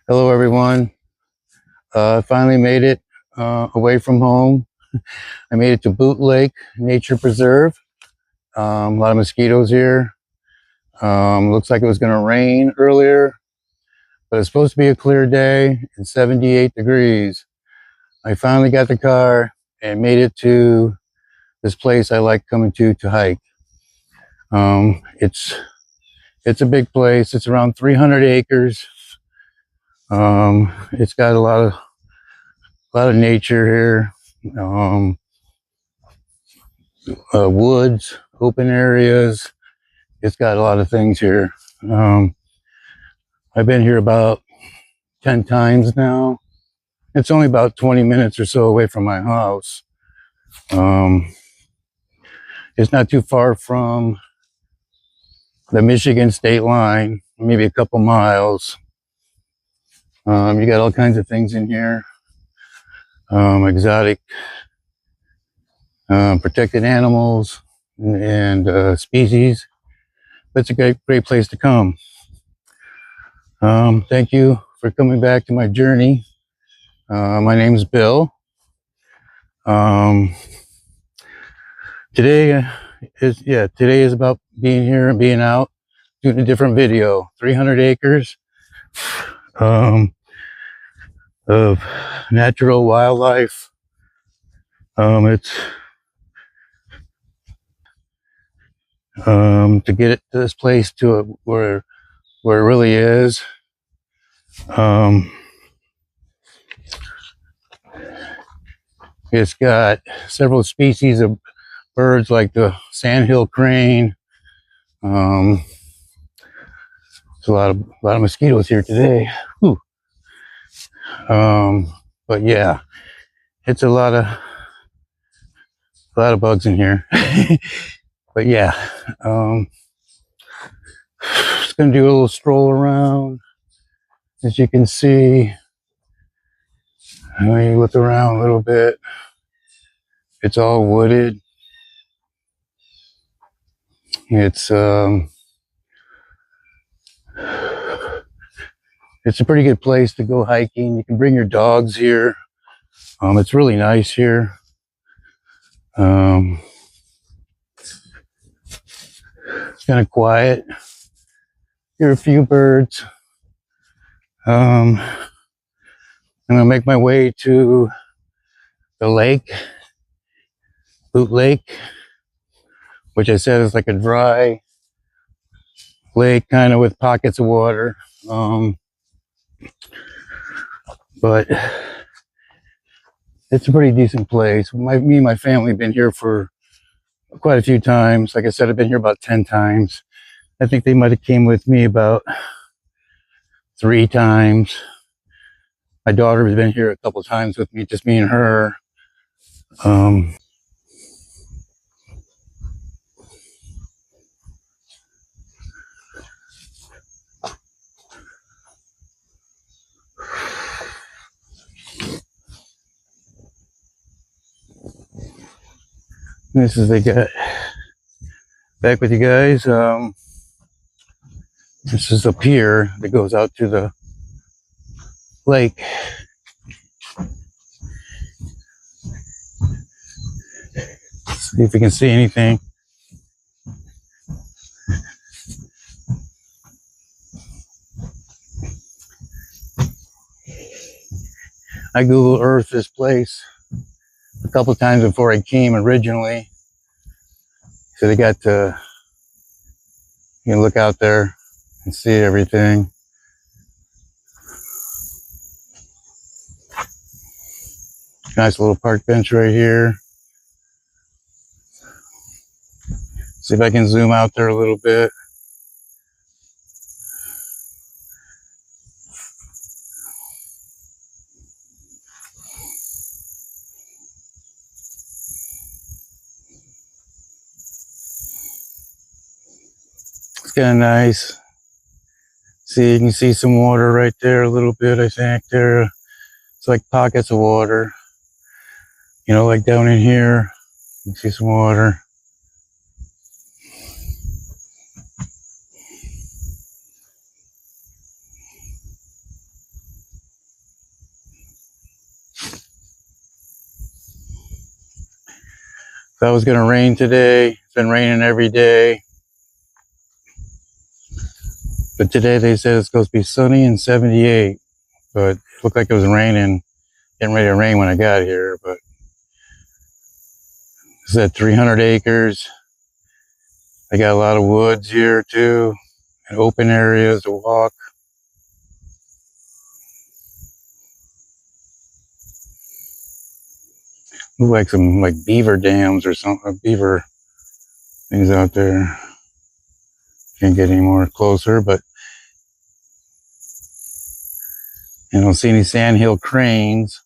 Hello, everyone. I finally made it away from home. I made it to Boot Lake Nature Preserve. A lot of mosquitoes here. Looks like it was going to rain earlier, but it's supposed to be a clear day and 78 degrees. I finally got the car and made it to this place I like coming to hike. It's a big place. It's around 300 acres. It's got a lot of nature here. Woods, open areas. It's got a lot of things here. Um, I've been here about 10 times now. It's only about 20 minutes or so away from my house. It's not too far from the Michigan state line, maybe a couple miles. You got all kinds of things in here. Exotic, protected animals and species. It's a great place to come. Thank you for coming back to my journey. My name is Bill. Today is about being here and being out, doing a different video. 300 acres of natural wildlife. It's to get it to this place to where it really is. It's got several species of birds like the sandhill crane. There's a lot of mosquitoes here today. Whew. But yeah, it's a lot of bugs in here. But yeah, just gonna do a little stroll around. As you can see, when you look around a little bit, it's all wooded. It's a pretty good place to go hiking. You can bring your dogs here. It's really nice here. It's kind of quiet. Hear a few birds. I'm gonna make my way to the lake, Boot Lake, which I said is like a dry lake, kind of with pockets of water. But it's a pretty decent place. Me and my family have been here for quite a few times. Like I said, I've been here about 10 times. I think they might have came with me about 3 times. My daughter has been here a couple times with me, just me and her. This is back with you guys. This is a pier that goes out to the lake. See if we can see anything. I Google Earth this place a couple times before I came originally. So they got to, you can look out there and see everything. Nice little park bench right here. See if I can zoom out there a little bit. It's kind of nice. See, you can see some water right there a little bit, I think. There, it's like pockets of water. You know, like down in here, you can see some water. Thought it was going to rain today. It's been raining every day. But today they said it's supposed to be sunny and 78. But it looked like it was raining, getting ready to rain when I got here. But it's at 300 acres. I got a lot of woods here too, and open areas to walk. Look like some beaver dams or something, beaver things out there. Can't get any more closer, but I don't see any sandhill cranes.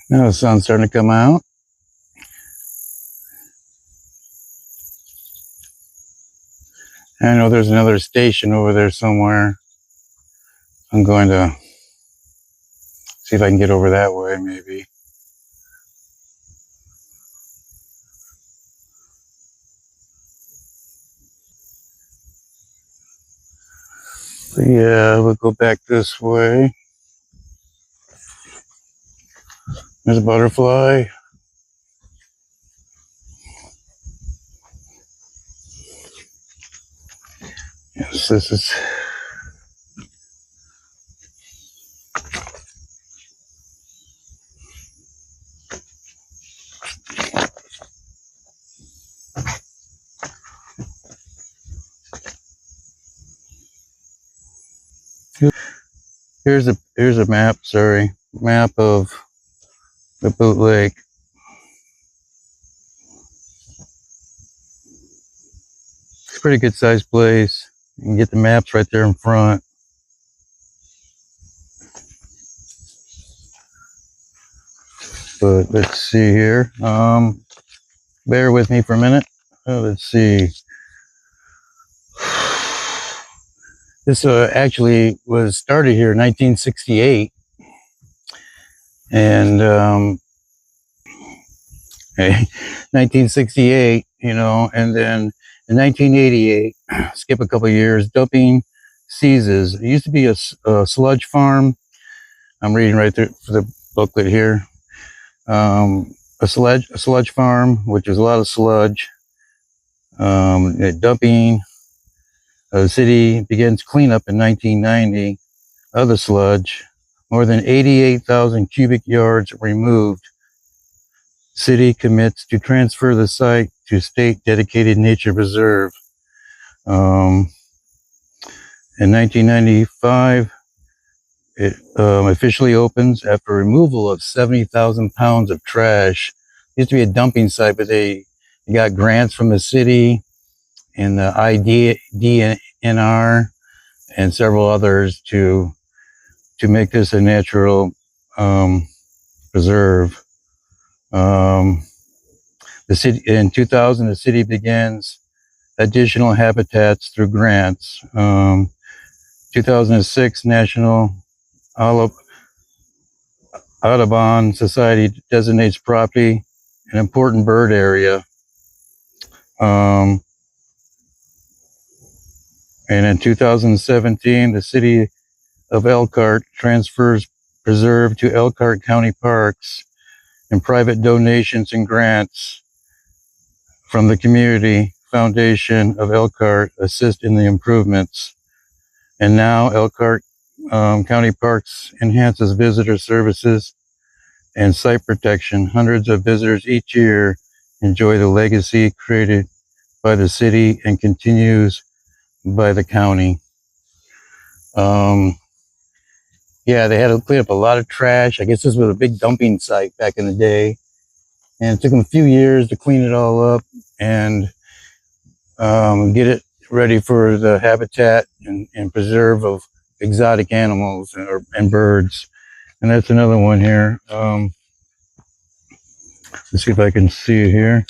Now the sun's starting to come out. I know there's another station over there somewhere. I'm going to see if I can get over that way, maybe. So yeah, we'll go back this way. There's a butterfly. Yes, this is... Here's a map, map of the Boot Lake. It's a pretty good sized place. You can get the maps right there in front. But let's see here. Bear with me for a minute. Let's see. This actually was started here in 1968. And 1968, you know, and then in 1988, skip a couple of years, dumping seizes. It used to be a sludge farm. I'm reading right through the booklet here. A sludge farm, which is a lot of sludge. Dumping. The city begins cleanup in 1990 of the sludge. More than 88,000 cubic yards removed. City commits to transfer the site to state dedicated nature preserve. In 1995, it officially opens after removal of 70,000 pounds of trash. It used to be a dumping site, but they got grants from the city and the IDNR and several others to make this a natural preserve. The city in 2000, the city begins additional habitats through grants. 2006, National Audubon Society designates property an important bird area. And in 2017, the city of Elkhart transfers preserve to Elkhart County Parks, and private donations and grants from the Community Foundation of Elkhart assist in the improvements. And now Elkhart County Parks enhances visitor services and site protection. Hundreds of visitors each year enjoy the legacy created by the city and continues by the county. Yeah, they had to clean up a lot of trash. I guess this was a big dumping site back in the day. And it took them a few years to clean it all up and get it ready for the habitat and preserve of exotic animals and birds. And that's another one here. Let's see if I can see it here.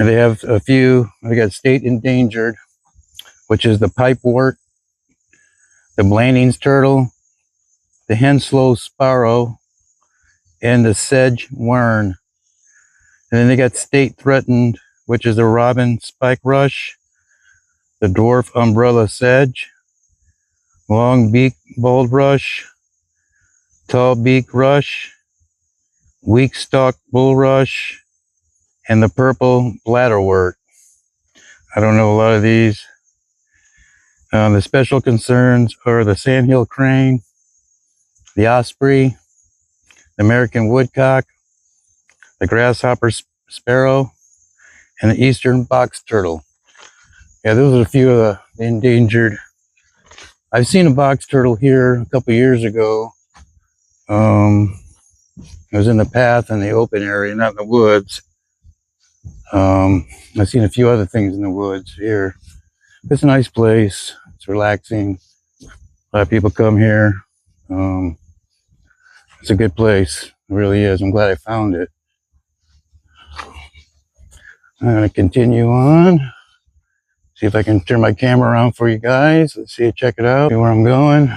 And they have a few. They got state endangered, which is the pipewort, the Blanding's turtle, the henslow sparrow, and the sedge wern. And then they got state threatened, which is the robin spike rush, the dwarf umbrella sedge, long beak bulrush, tall beak rush, weak stalk bulrush, and the purple bladderwort. I don't know a lot of these. The special concerns are the sandhill crane, the osprey, the American woodcock, the grasshopper sparrow, and the eastern box turtle. Yeah, those are a few of the endangered. I've seen a box turtle here a couple years ago. It was in the path in the open area, not in the woods. I've seen a few other things in the woods here. It's a nice place. It's relaxing. A lot of people come here. It's a good place. It really is. I'm glad I found it. I'm going to continue on. See if I can turn my camera around for you guys. Let's see, check it out. See where I'm going.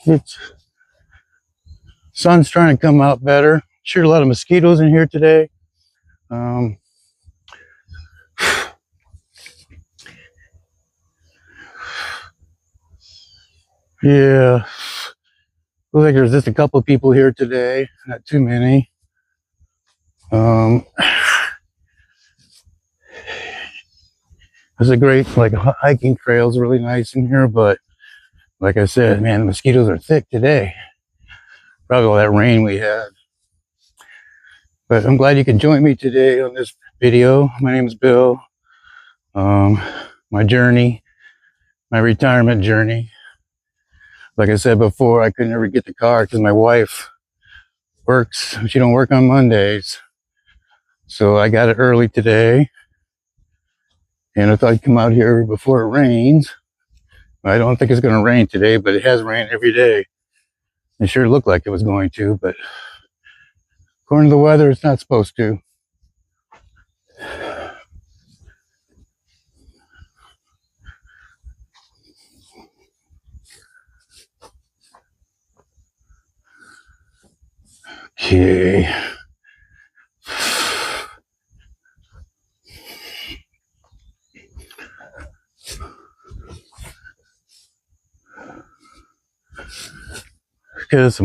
It's sun's trying to come out better. Sure, a lot of mosquitoes in here today. Yeah, looks like there's just a couple people here today, not too many. It's a great, like, hiking trails, really nice in here, but like I said, man, the mosquitoes are thick today. Probably all that rain we had. But I'm glad you can join me today on this video. My name is Bill. My journey, my retirement journey. Like I said before, I could never get the car because my wife works. She don't work on Mondays. So I got it early today. And I thought I'd come out here before it rains. I don't think it's going to rain today, but it has rained every day. It sure looked like it was going to, but according to the weather, it's not supposed to. Okay. Because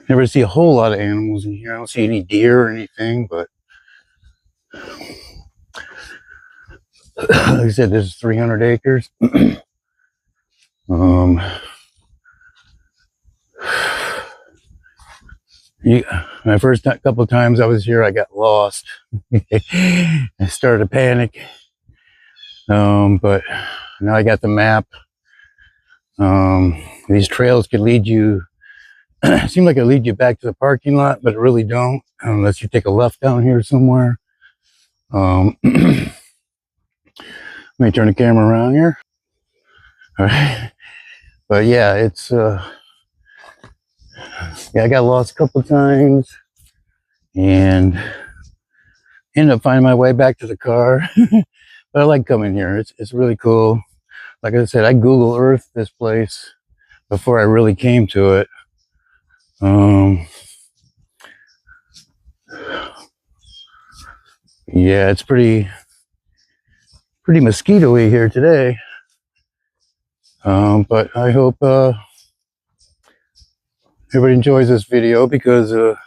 never see a whole lot of animals in here. I don't see any deer or anything, but like I said, this is 300 acres. My first couple of times I was here, I got lost. I started to panic. But now I got the map. These trails could lead you, it seems like it lead you back to the parking lot, but it really don't, unless you take a left down here somewhere. Let me turn the camera around here. All right. But yeah, it's, yeah, I got lost a couple of times and ended up finding my way back to the car. But I like coming here. It's really cool. Like I said, I Google Earth this place before I really came to it. Yeah, it's pretty mosquito-y here today. But I hope everybody enjoys this video, because at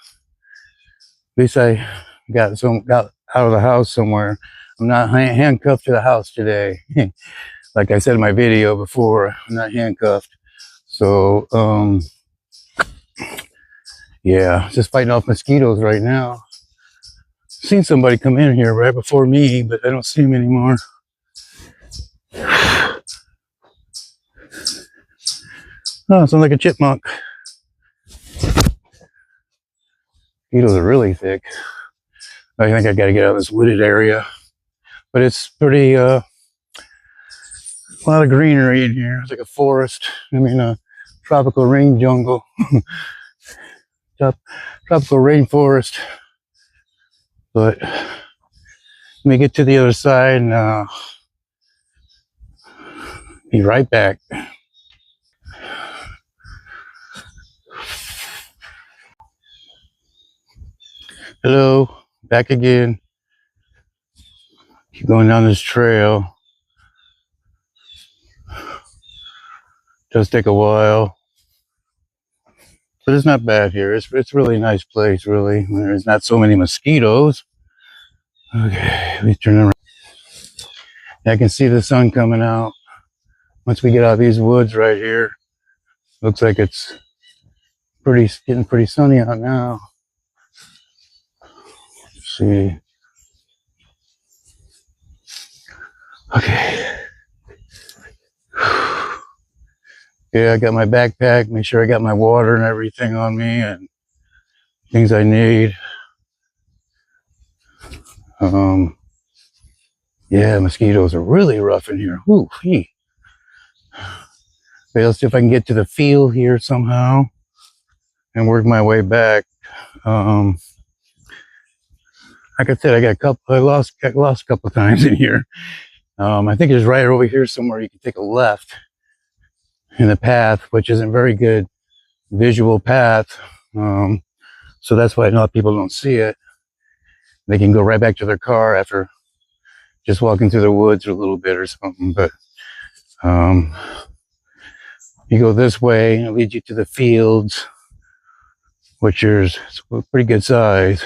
least I got out of the house somewhere. I'm not handcuffed to the house today. Like I said in my video before, I'm not handcuffed. So yeah, just fighting off mosquitoes right now. Seen somebody come in here right before me, but I don't see him anymore. Oh, sounds like a chipmunk. Mosquitoes are really thick. I think I got to get out of this wooded area, but it's pretty, a lot of greenery in here. It's like a forest. I mean, a tropical rain jungle. tropical rainforest. But let me get to the other side and be right back. Hello, back again. Keep going down this trail. Does take a while, but it's not bad here. It's really a nice place, really. There's not so many mosquitoes. Okay, let me turn around. I can see the sun coming out. Once we get out of these woods right here, looks like it's getting pretty sunny out now. Let's see. Okay. Yeah, I got my backpack. Make sure I got my water and everything on me and things I need. Yeah, mosquitoes are really rough in here. Whew, but let's see if I can get to the field here somehow and work my way back. Like I said, I lost a couple of times in here. I think it's right over here somewhere. You can take a left in the path, which isn't very good visual path. So that's why a lot of people don't see it. They can go right back to their car after just walking through the woods a little bit or something. But you go this way and it leads you to the fields, which is a pretty good size.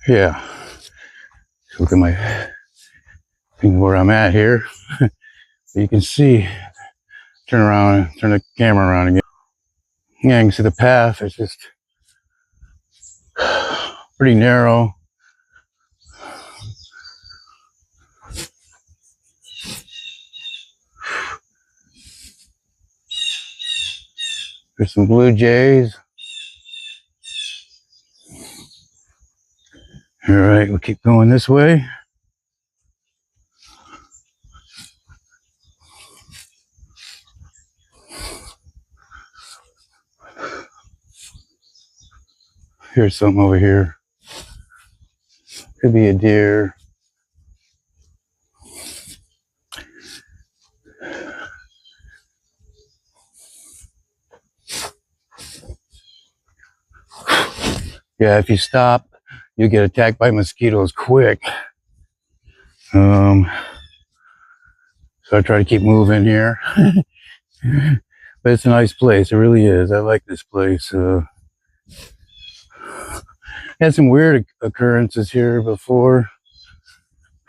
Yeah. Look at my thing where I'm at here. You can see, turn around, turn the camera around again. Yeah, you can see the path. It's just pretty narrow. There's some blue jays. All right, we'll keep going this way. Here's something over here. Could be a deer. Yeah, if you stop, you get attacked by mosquitoes quick. So I try to keep moving here. But it's a nice place. It really is. I like this place. Had some weird occurrences here before.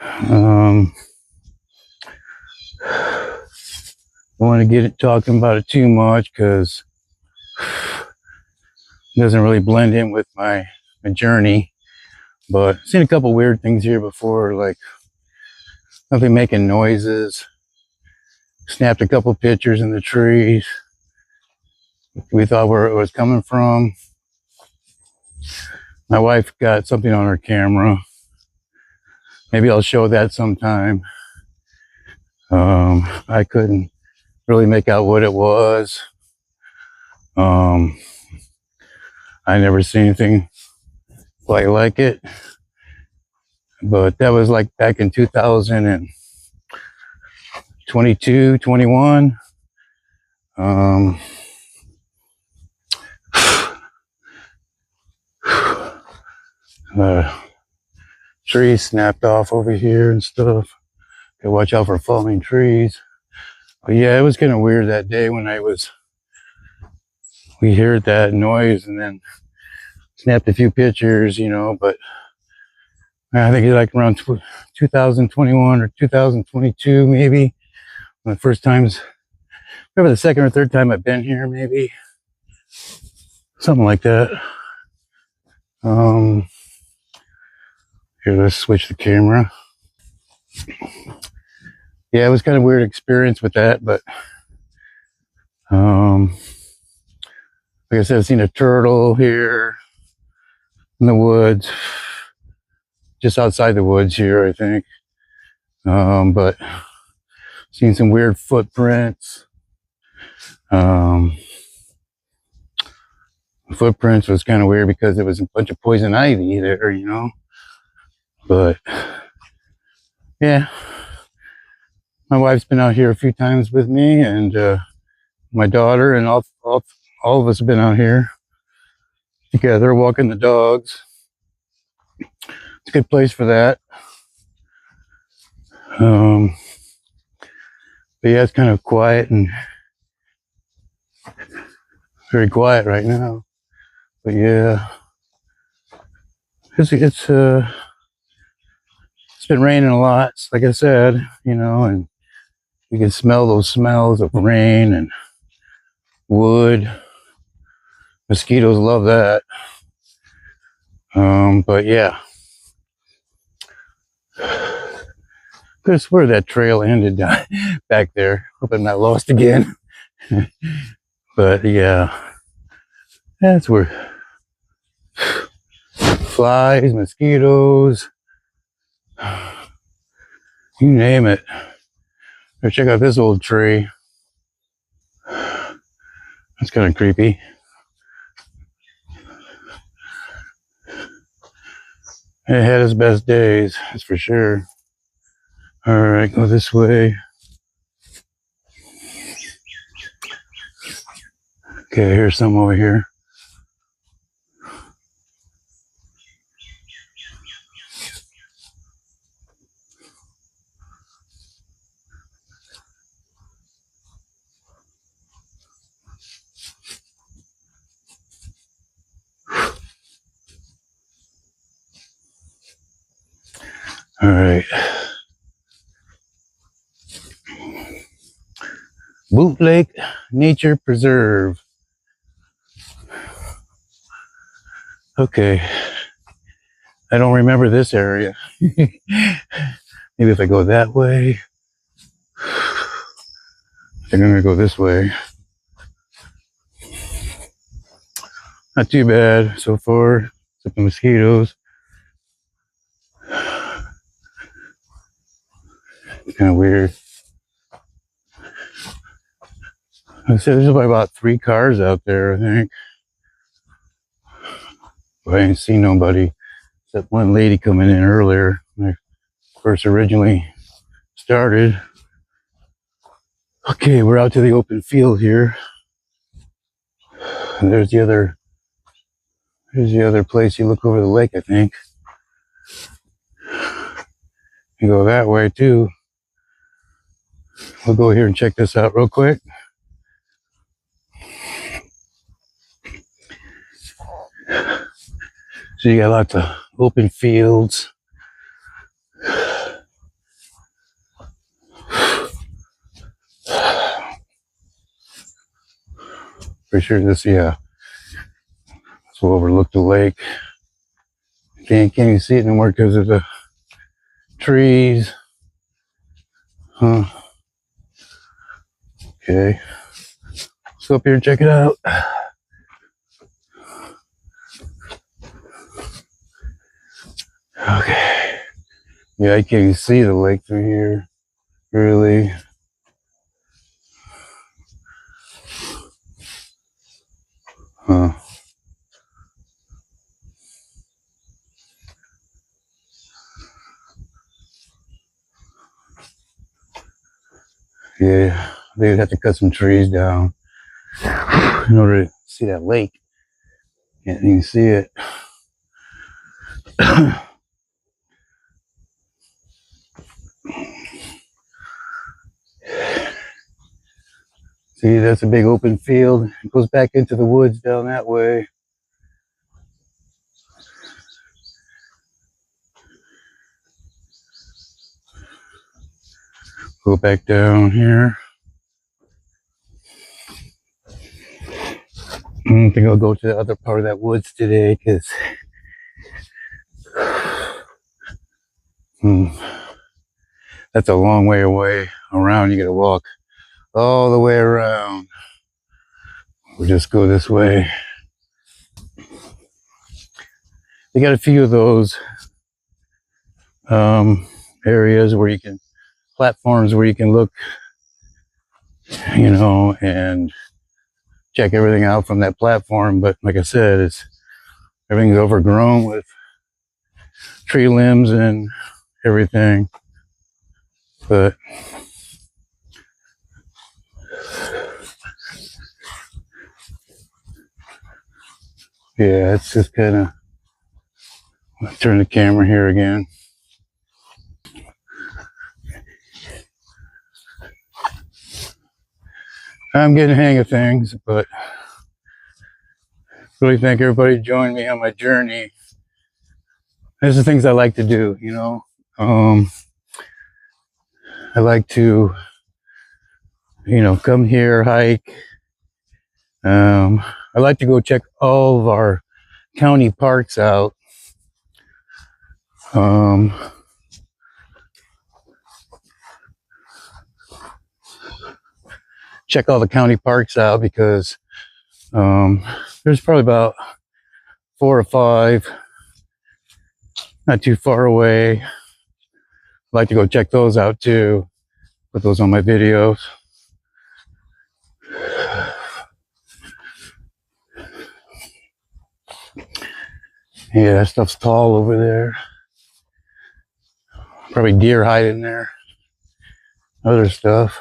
I don't want to get talking about it too much because it doesn't really blend in with my journey. But I've seen a couple weird things here before, like something making noises. Snapped a couple pictures in the trees. We thought where it was coming from. My wife got something on her camera. Maybe I'll show that sometime. I couldn't really make out what it was. I never seen anything quite like it. But that was like back in 2022, 21. Trees snapped off over here and stuff. Gotta watch out for falling trees. But yeah, it was kind of weird that day when we heard that noise and then snapped a few pictures, you know, but I think it's like around 2021 or 2022 maybe. When the first times, maybe the second or third time I've been here, maybe. Something like that. Here, let's switch the camera. Yeah, it was kind of a weird experience with that, but like I said, I've seen a turtle here in the woods, just outside the woods here, I think. But seen some weird footprints. Um, Footprints was kind of weird because there was a bunch of poison ivy there, you know. But yeah, my wife's been out here a few times with me, and my daughter, and all of us have been out here together walking the dogs. It's a good place for that. But yeah, it's kind of quiet and very quiet right now. But yeah, it's been raining a lot, like I said, you know, and you can smell those smells of rain and wood. Mosquitoes love that. But yeah, could have swear that trail ended back there. Hope I'm not lost again. But yeah, that's where flies, mosquitoes, you name it. Or check out this old tree. That's kind of creepy. It had its best days, that's for sure. All right, go this way. Okay, here's some over here. All right. Boot Lake Nature Preserve. Okay. I don't remember this area. Maybe if I go that way. I think I'm gonna go this way. Not too bad so far, except the mosquitoes. It's kind of weird. I said there's about 3 cars out there, I think. But I didn't see nobody except one lady coming in earlier when I first originally started. Okay, we're out to the open field here. And there's the other place. You look over the lake, I think. You go that way too. We'll go here and check this out real quick. So you got lots of open fields. For sure this, yeah. This will overlook the lake. Can't even see it anymore because of the trees. Huh. Okay. Let's go up here and check it out. Okay. Yeah, I can't even see the lake through here. Really. Huh. Yeah, they would have to cut some trees down in order to see that lake. Can't even see it. See, that's a big open field. It goes back into the woods down that way. Go back down here. I don't think I'll go to the other part of that woods today because that's a long way away around. You gotta walk all the way around. We'll just go this way. They got a few of those areas where platforms where you can look, you know, and check everything out from that platform. But like I said, everything's overgrown with tree limbs and everything. But yeah, it's just kind of, turn the camera here again. I'm getting the hang of things, but really thank everybody joining me on my journey. These are things I like to do, you know. I like to, come here, hike. I like to go check all of our county parks out. Check all the county parks out because there's probably about 4 or 5 not too far away. I like to go check those out too. Put those on my videos. Yeah, that stuff's tall over there. Probably deer hide in there. Other stuff.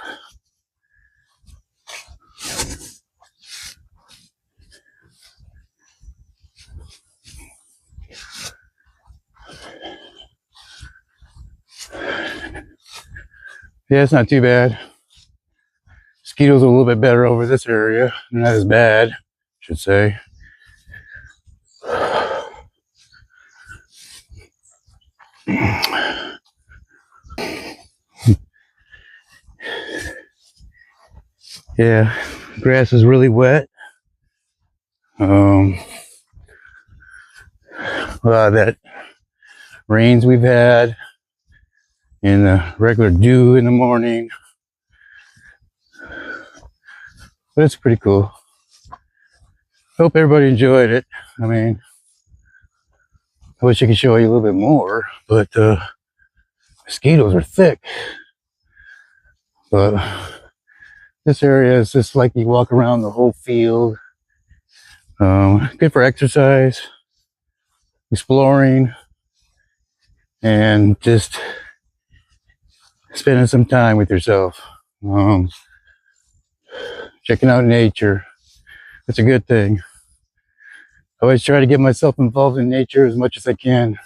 Yeah, it's not too bad. Mosquitoes are a little bit better over this area. Not as bad, I should say. Yeah, grass is really wet. A lot of that rains we've had and the regular dew in the morning. But it's pretty cool. Hope everybody enjoyed it. I mean, I wish I could show you a little bit more, but mosquitoes are thick. But this area is just like you walk around the whole field. Good for exercise, exploring, and just spending some time with yourself. Checking out nature. It's a good thing. I always try to get myself involved in nature as much as I can.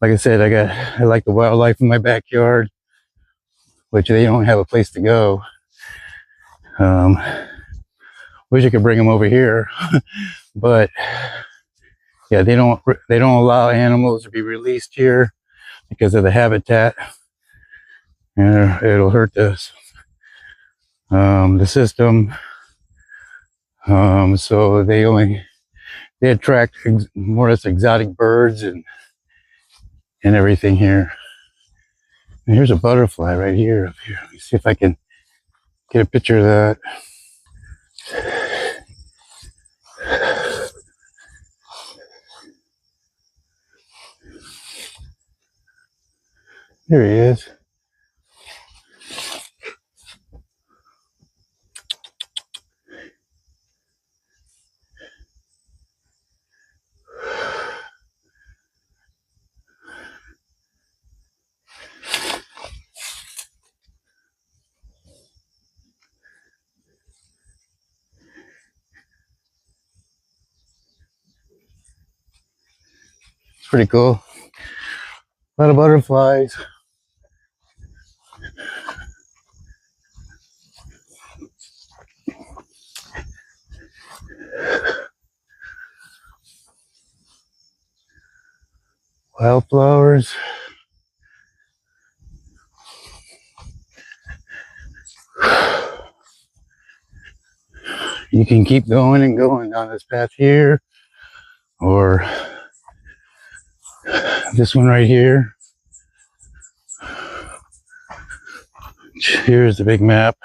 Like I said, I like the wildlife in my backyard, which they don't have a place to go. Wish I could bring them over here, but yeah, they don't allow animals to be released here because of the habitat, and it'll hurt the system. So they attract more or less exotic birds and everything here. And here's a butterfly right here. Up here. Let me see if I can get a picture of that. There he is. It's pretty cool. A lot of butterflies. Wildflowers. You can keep going and going down this path here, or this one right here. Here's the big map.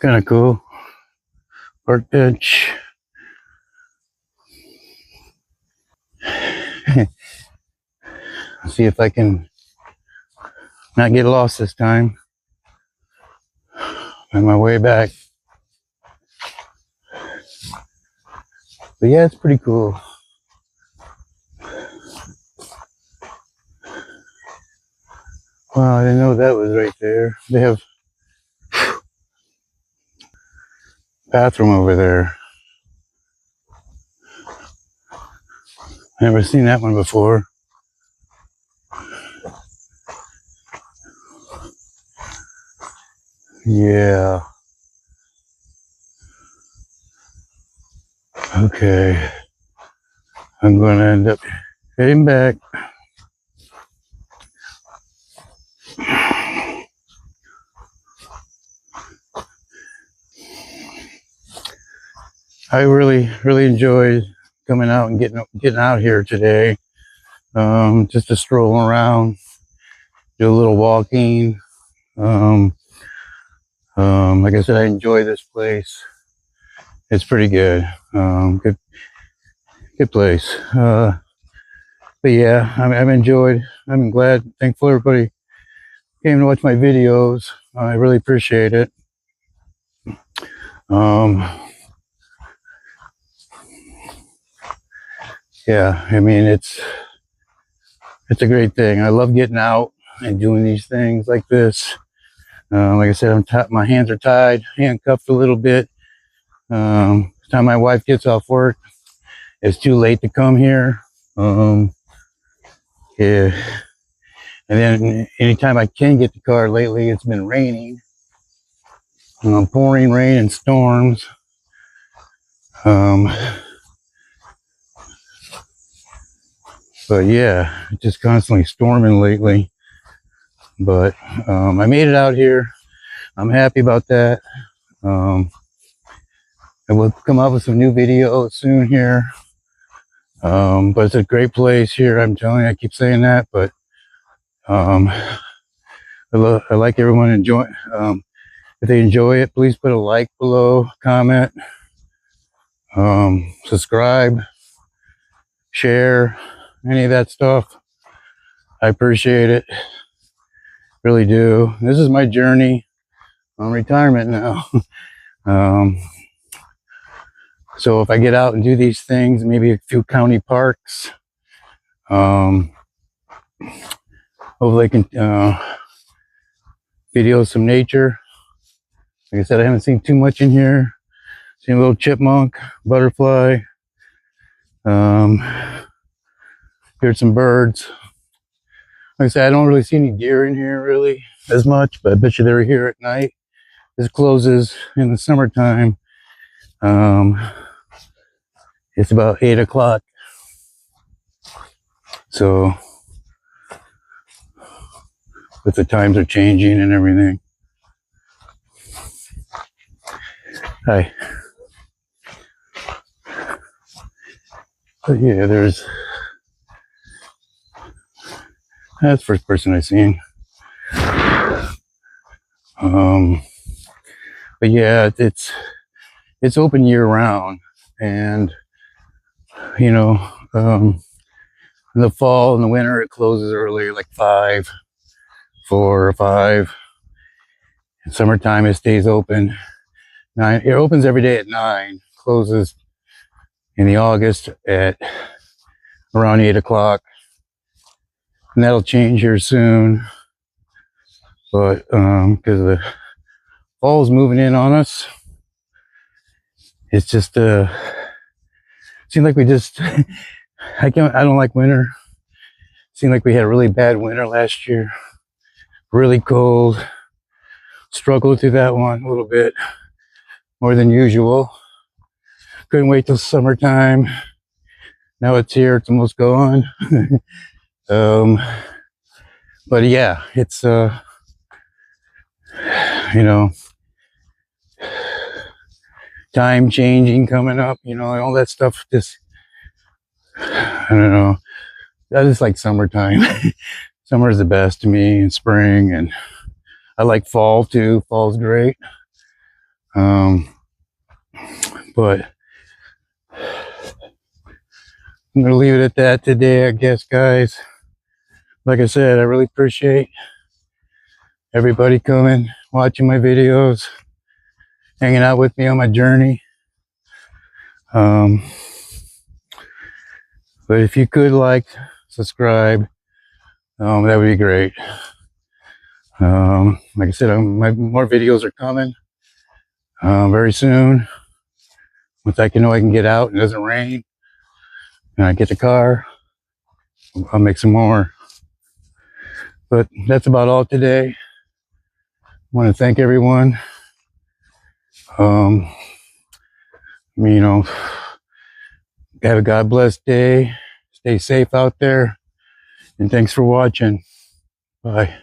Kind of cool. Park bench. See if I can not get lost this time. On my way back. But yeah, it's pretty cool. Wow, I didn't know that was right there. They have bathroom over there. Never seen that one before. Yeah. Okay. I'm going to end up heading back. I really enjoyed coming out and getting out here today. Just to stroll around, do a little walking. Like I said, I enjoy this place. It's pretty good. Good place. But yeah, I've enjoyed. I'm glad, thankful everybody came to watch my videos. I really appreciate it. Yeah, I mean it's a great thing. I love getting out and doing these things like this. Like I said, my hands are tied, handcuffed a little bit. The time my wife gets off work, it's too late to come here. Yeah, and then anytime I can get the car lately, it's been raining, pouring rain and storms. But yeah, just constantly storming lately. But I made it out here. I'm happy about that. I will come up with some new videos soon here. But it's a great place here. I'm telling you, I keep saying that, but I like everyone enjoy. If they enjoy it, please put a like below, comment, subscribe, share, any of that stuff. I appreciate it. Really do. This is my journey on retirement now. So if I get out and do these things, maybe a few county parks, hopefully I can video some nature. Like I said, I haven't seen too much in here. Seen a little chipmunk, butterfly, heard some birds. Like I said, I don't really see any deer in here really as much, but I bet you they're here at night. This closes in the summertime. It's about 8 o'clock. So, but the times are changing and everything. Hi. But yeah, that's the first person I've seen. But yeah, it's open year round, and you know, in the fall and the winter it closes early, like 4 or 5. In summertime it stays open 9. It opens every day at 9, closes in the August at around 8 o'clock, and that'll change here soon. But because the fall's moving in on us, it's just seems like we just I don't like winter. Seemed like we had a really bad winter last year, really cold. Struggled through that one a little bit more than usual. Couldn't wait till summertime. Now it's here, it's almost gone. But yeah, it's you know, time changing coming up, you know, all that stuff. Just I don't know, I just like summertime. Summer is the best to me, and spring, and I like fall too. Fall's great. But I'm gonna leave it at that today, I guess, guys. Like I said, I really appreciate everybody coming, watching my videos, hanging out with me on my journey. But if you could like, subscribe, that would be great. Like I said, my more videos are coming very soon. Once I can get out and it doesn't rain, and I get the car, I'll make some more. But that's about all today. I want to thank everyone. Have a God bless day. Stay safe out there. And thanks for watching. Bye.